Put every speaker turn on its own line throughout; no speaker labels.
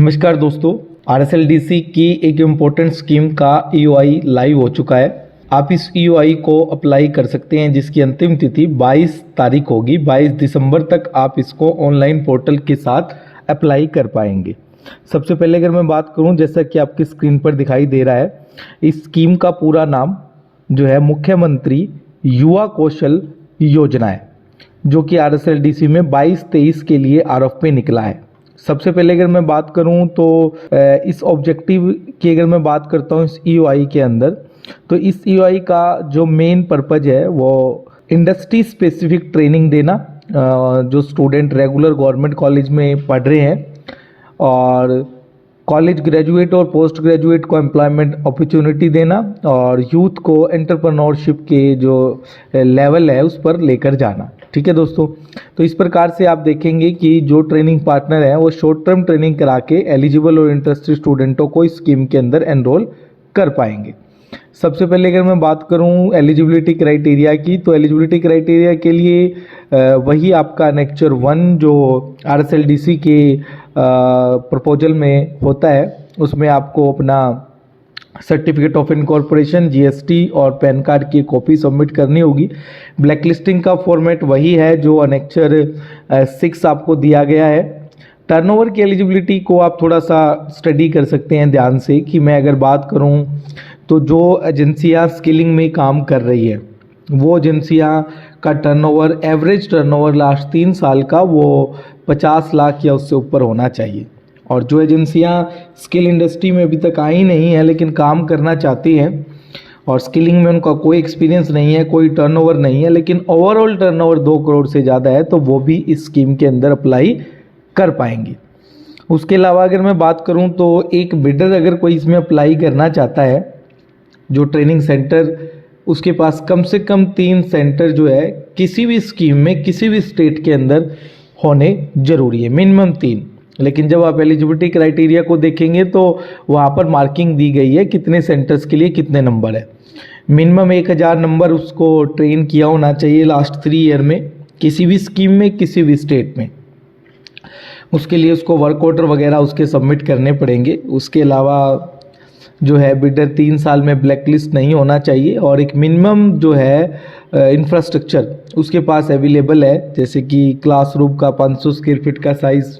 नमस्कार दोस्तों, आरएसएलडीसी की एक इम्पोर्टेंट स्कीम का ईओआई लाइव हो चुका है। आप इस ईओआई को अप्लाई कर सकते हैं जिसकी अंतिम तिथि 22 तारीख होगी। 22 दिसंबर तक आप इसको ऑनलाइन पोर्टल के साथ अप्लाई कर पाएंगे। सबसे पहले अगर मैं बात करूं, जैसा कि आपकी स्क्रीन पर दिखाई दे रहा है, इस स्कीम का पूरा नाम जो है मुख्यमंत्री युवा कौशल योजना है, जो कि आरएसएलडीसी में 22-23 के लिए आरएफपी निकला है। सबसे पहले अगर मैं बात करूं तो इस ऑब्जेक्टिव की अगर मैं बात करता हूं इस ईओआई के अंदर, तो इस ईओआई का जो मेन पर्पज है वो इंडस्ट्री स्पेसिफिक ट्रेनिंग देना, जो स्टूडेंट रेगुलर गवर्नमेंट कॉलेज में पढ़ रहे हैं और कॉलेज ग्रेजुएट और पोस्ट ग्रेजुएट को एम्प्लॉयमेंट अपॉर्चुनिटी देना, और यूथ को एंटरप्रेन्योरशिप के जो लेवल है उस पर लेकर जाना। ठीक है दोस्तों, तो इस प्रकार से आप देखेंगे कि जो ट्रेनिंग पार्टनर हैं वो शॉर्ट टर्म ट्रेनिंग करा के एलिजिबल और इंटरेस्टेड स्टूडेंटों को इस स्कीम के अंदर एनरोल कर पाएंगे। सबसे पहले अगर मैं बात करूं एलिजिबिलिटी क्राइटेरिया की, तो एलिजिबिलिटी क्राइटेरिया के लिए वही आपका नेक्चर 1 जो आरएसएलडीसी के प्रपोजल में होता है, उसमें आपको अपना सर्टिफिकेट ऑफ इनकॉर्पोरेशन, जीएसटी और पैन कार्ड की कॉपी सबमिट करनी होगी। ब्लैकलिस्टिंग का फॉर्मेट वही है जो अनेक्चर 6 आपको दिया गया है। टर्नओवर की एलिजिबिलिटी को आप थोड़ा सा स्टडी कर सकते हैं ध्यान से, कि मैं अगर बात करूं तो जो एजेंसियां स्किलिंग में काम कर रही है वो एजेंसियां का टर्नओवर, एवरेज टर्नओवर लास्ट 3 साल का वो 50 लाख या उससे ऊपर होना चाहिए। और जो एजेंसियां स्किल इंडस्ट्री में अभी तक आई नहीं है लेकिन काम करना चाहती हैं और स्किलिंग में उनका कोई एक्सपीरियंस नहीं है, कोई टर्नओवर नहीं है, लेकिन ओवरऑल टर्नओवर 2 करोड़ से ज़्यादा है, तो वो भी इस स्कीम के अंदर अप्लाई कर पाएंगे। उसके अलावा अगर मैं बात करूं तो एक बिडर अगर कोई इसमें अप्लाई करना चाहता है, जो ट्रेनिंग सेंटर, उसके पास कम से कम 3 सेंटर जो है किसी भी स्कीम में किसी भी स्टेट के अंदर होने जरूरी है, मिनिमम 3। लेकिन जब आप एलिजिबिलिटी क्राइटेरिया को देखेंगे तो वहाँ पर मार्किंग दी गई है कितने सेंटर्स के लिए कितने नंबर है। मिनिमम 1000 नंबर उसको ट्रेन किया होना चाहिए लास्ट 3 ईयर में, किसी भी स्कीम में किसी भी स्टेट में। उसके लिए उसको वर्क ऑर्डर वगैरह उसके सबमिट करने पड़ेंगे। उसके अलावा जो है बिडर 3 साल में ब्लैकलिस्ट नहीं होना चाहिए, और एक मिनिमम जो है इंफ्रास्ट्रक्चर उसके पास अवेलेबल है, जैसे कि क्लासरूम का 500 स्क्वायर फीट का size,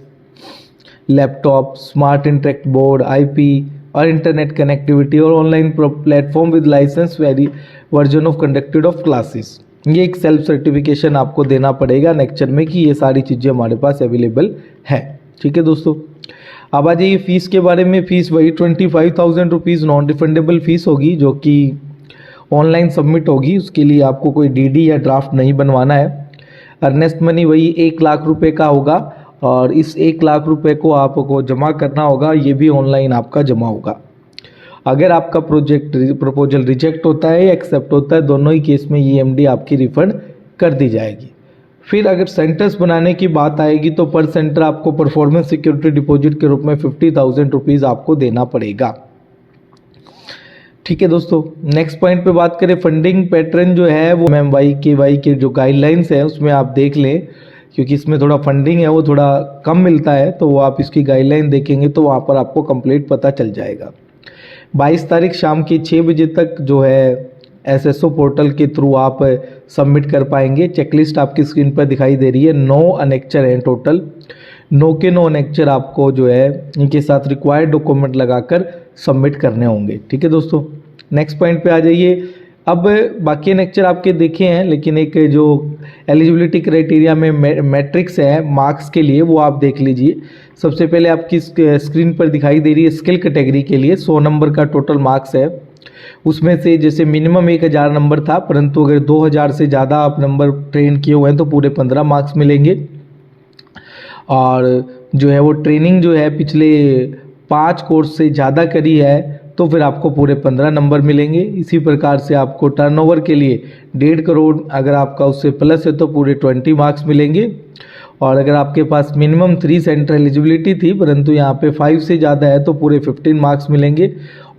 laptop, smart interact board, IP और इंटरनेट कनेक्टिविटी, और online platform with licence version of conducted of classes. ये एक सेल्फ सर्टिफिकेशन आपको देना पड़ेगा नेक्चर में कि ये सारी चीज़ें हमारे पास अवेलेबल है। ठीक है दोस्तों, अब आ जाइए फीस के बारे में। फीस वही 25,000 रुपीज़ नॉन रिफंडेबल फीस होगी, जो कि ऑनलाइन सबमिट होगी। उसके लिए आपको कोई डीडी या ड्राफ्ट नहीं बनवाना है। अर्नेस्ट मनी वही 1 लाख रुपए का होगा, और इस 1 लाख रुपए को आपको जमा करना होगा, ये भी ऑनलाइन आपका जमा होगा। अगर आपका प्रपोजल रिजेक्ट होता है या एक्सेप्ट होता है, दोनों ही केस में ईएमडी आपकी रिफंड कर दी जाएगी। फिर अगर सेंटर्स बनाने की बात आएगी तो पर सेंटर आपको परफॉर्मेंस सिक्योरिटी डिपॉजिट के रूप में 50,000 रुपीज़ आपको देना पड़ेगा। ठीक है दोस्तों, नेक्स्ट पॉइंट पे बात करें, फंडिंग पैटर्न जो है वो एमवाई के वाई के जो गाइडलाइंस है उसमें आप देख लें, क्योंकि इसमें थोड़ा फंडिंग है वो थोड़ा कम मिलता है, तो वो आप इसकी गाइडलाइन देखेंगे तो वहाँ पर आपको कंप्लीट पता चल जाएगा। 22 तारीख शाम के 6 बजे तक जो है एसएसओ पोर्टल के थ्रू आप सबमिट कर पाएंगे। चेकलिस्ट आपकी स्क्रीन पर दिखाई दे रही है। 9 अनेक्चर हैं टोटल। 9 के 9 अनेक्चर आपको जो है इनके साथ रिक्वायर्ड डॉक्यूमेंट लगाकर सबमिट करने होंगे। ठीक है दोस्तों, नेक्स्ट पॉइंट पे आ जाइए। अब बाकी अनेक्चर आपके देखे हैं, लेकिन एक जो एलिजिबिलिटी क्राइटेरिया में मैट्रिक्स है मार्क्स के लिए, वो आप देख लीजिए। सबसे पहले आपकी स्क्रीन पर दिखाई दे रही है स्किल कैटेगरी के लिए 100 नंबर का टोटल मार्क्स है। उसमें से जैसे मिनिमम 1000 नंबर था, परंतु अगर 2000 से ज़्यादा आप नंबर ट्रेन किए हुए हैं तो पूरे 15 मार्क्स मिलेंगे। और जो है वो ट्रेनिंग जो है पिछले 5 कोर्स से ज़्यादा करी है तो फिर आपको पूरे 15 नंबर मिलेंगे। इसी प्रकार से आपको टर्नओवर के लिए 1.5 करोड़ अगर आपका उससे प्लस है तो पूरे 20 मार्क्स मिलेंगे। और अगर आपके पास मिनिमम 3 सेंटर एलिजिबिलिटी थी परंतु यहाँ पे 5 से ज़्यादा है तो पूरे 15 मार्क्स मिलेंगे।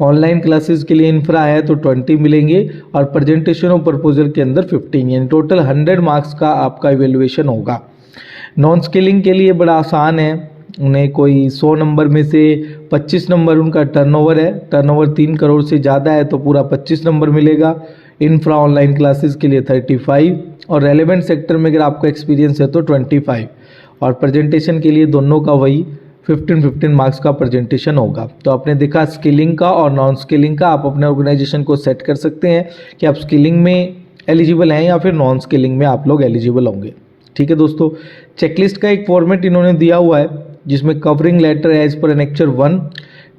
ऑनलाइन क्लासेस के लिए इंफ्रा है तो 20 मिलेंगे, और प्रेजेंटेशन और प्रपोजल के अंदर 15, यानी टोटल 100 मार्क्स का आपका इवेल्युएशन होगा। नॉन स्किलिंग के लिए बड़ा आसान है, उन्हें कोई 100 नंबर में से 25 नंबर उनका टर्नओवर है, टर्नओवर 3 करोड़ से ज़्यादा है तो पूरा 25 नंबर मिलेगा। इंफ्रा ऑनलाइन क्लासेस के लिए 35 और रेलेवेंट सेक्टर में अगर आपका एक्सपीरियंस है तो 25 और प्रेजेंटेशन के लिए दोनों का वही 15 मार्क्स का प्रेजेंटेशन होगा। तो आपने देखा स्किलिंग का और नॉन स्किलिंग का, आप अपने ऑर्गेनाइजेशन को सेट कर सकते हैं कि आप स्किलिंग में एलिजिबल हैं या फिर नॉन स्किलिंग में आप लोग एलिजिबल होंगे। ठीक है दोस्तों, चेकलिस्ट का एक फॉर्मेट इन्होंने दिया हुआ है जिसमें covering letter as per annexure 1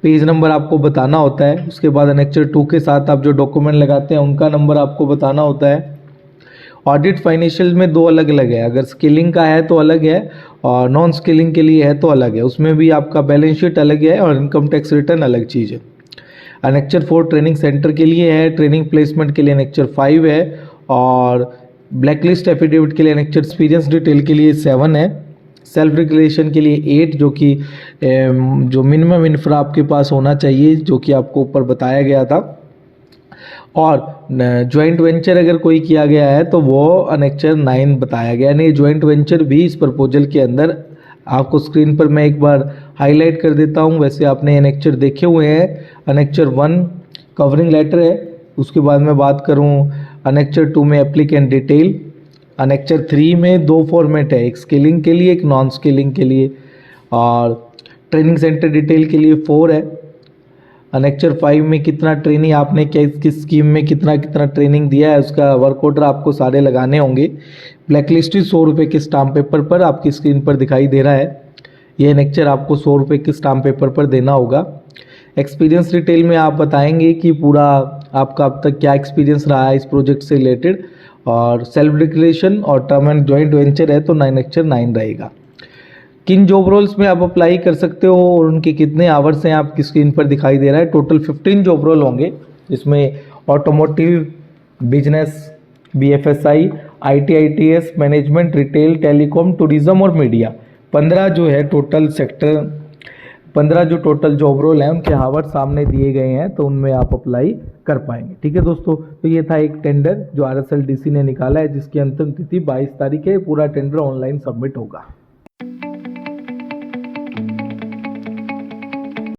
page number आपको बताना होता है। उसके बाद एनेक्चर 2 के साथ आप जो डॉक्यूमेंट लगाते हैं उनका नंबर आपको बताना होता है। ऑडिट फाइनेंशियल में 2 अलग अलग है, अगर स्किलिंग का है तो अलग है और नॉन स्किलिंग के लिए है तो अलग है। उसमें भी आपका बैलेंस शीट अलग है और इनकम टैक्स रिटर्न अलग चीज़ है। एनेक्चर 4 ट्रेनिंग सेंटर के लिए है, ट्रेनिंग प्लेसमेंट के लिए एनेक्चर 5 है और ब्लैकलिस्ट एफिडेविट के लिए एनेक्चर एक्सपीरियंस डिटेल के लिए 7 है। सेल्फ रेगुलेशन के लिए 8 जो कि जो मिनिमम इंफ्रा आपके पास होना चाहिए जो कि आपको ऊपर बताया गया था। और जॉइंट वेंचर अगर कोई किया गया है तो वो अनेक्चर 9 बताया गया। नहीं, जॉइंट वेंचर भी इस प्रपोजल के अंदर आपको स्क्रीन पर मैं एक बार हाईलाइट कर देता हूँ। वैसे आपने अनेक्चर देखे हुए हैं। अनेक्चर 1 कवरिंग लेटर है, उसके बाद मैं बात करूँ अनेक्चर 2 में एप्लीकेंट डिटेल, अनेक्चर 3 में 2 फॉर्मेट है, एक स्किलिंग के लिए एक नॉन स्किलिंग के लिए और ट्रेनिंग सेंटर डिटेल के लिए 4 है। अनेक्चर 5 में कितना ट्रेनिंग आपने किस स्कीम में कितना कितना ट्रेनिंग दिया है उसका वर्क ऑर्डर आपको सारे लगाने होंगे। ब्लैक लिस्ट 100 रुपये के स्टाम्प पेपर पर आपकी स्क्रीन पर दिखाई दे रहा है। ये लेक्चर आपको 100 रुपये के स्टाम्प पेपर पर देना होगा। एक्सपीरियंस डिटेल में आप बताएंगे कि पूरा आपका अब तक क्या एक्सपीरियंस रहा है इस प्रोजेक्ट से रिलेटेड और सेल्फ डिक्लेरेशन और टर्म एंड जॉइंट वेंचर है तो 9 रहेगा। किन जॉब रोल्स में आप अप्लाई कर सकते हो और उनके कितने आवर्स हैं आपकी स्क्रीन पर दिखाई दे रहा है। टोटल 15 जॉब रोल होंगे जिसमें automotive, business, BFSI, ITS, management, retail, telecom, tourism और मीडिया 15 जो है टोटल सेक्टर 15 जो टोटल जॉब रोल हैं उनके आवर्स सामने दिए गए हैं तो उनमें आप अप्लाई कर पाएंगे। ठीक है दोस्तों, तो ये था एक टेंडर जो RSLDC ने निकाला है जिसकी अंतिम तिथि 22 तारीख है। पूरा टेंडर ऑनलाइन सबमिट होगा।